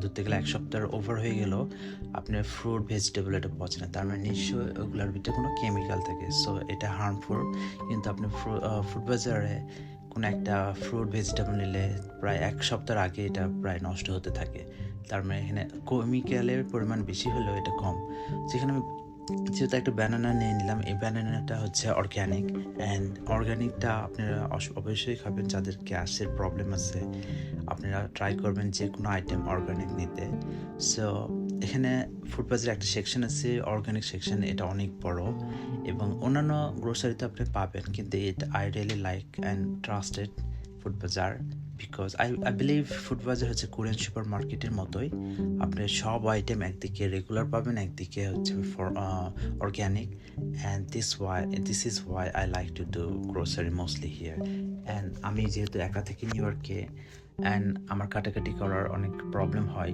ধরতে গেলে 1 সপ্তাহের ওভার হয়ে গেলেও আপনার ফ্রুট ভেজিটেবল এটা পচে না, তার মানে নিশ্চয়ই ওগুলোর ভিতরে কোনো কেমিক্যাল থাকে, সো এটা হার্মফুল। কিন্তু আপনি ফুড বাজারে কোনো একটা ফ্রুট ভেজিটেবল নিলে প্রায় 1 সপ্তাহের আগে এটা প্রায় নষ্ট হতে থাকে, তার মানে এখানে কেমিক্যালের পরিমাণ বেশি হলেও এটা কম। যেখানে আমি যেহেতু একটা ব্যানানা নিয়ে নিলাম, এই ব্যানানাটা হচ্ছে অর্গ্যানিক, অ্যান্ড অর্গ্যানিকটা আপনারা অবশ্যই খাবেন। যাদের গ্যাসের প্রবলেম আছে আপনারা ট্রাই করবেন যে কোনো আইটেম অর্গ্যানিক নিতে। সো এখানে ফুড বাজারে একটা সেকশন আছে অর্গ্যানিক সেকশন, এটা অনেক বড়, এবং অন্যান্য গ্রোসারিতে আপনি পাবেন, কিন্তু এটা I really like and trusted food বাজার, বিকজ আই বিলিভ ফুড বাজার হচ্ছে কোরিয়ান সুপার মার্কেটের মতোই। আপনি সব আইটেম একদিকে রেগুলার পাবেন, একদিকে হচ্ছে for organic, and this is Y I like to do grocery mostly here. And আমি যেহেতু একা থাকি নিউ ইয়র্কে, অ্যান্ড আমার কাটাকাটি করার অনেক প্রবলেম হয়,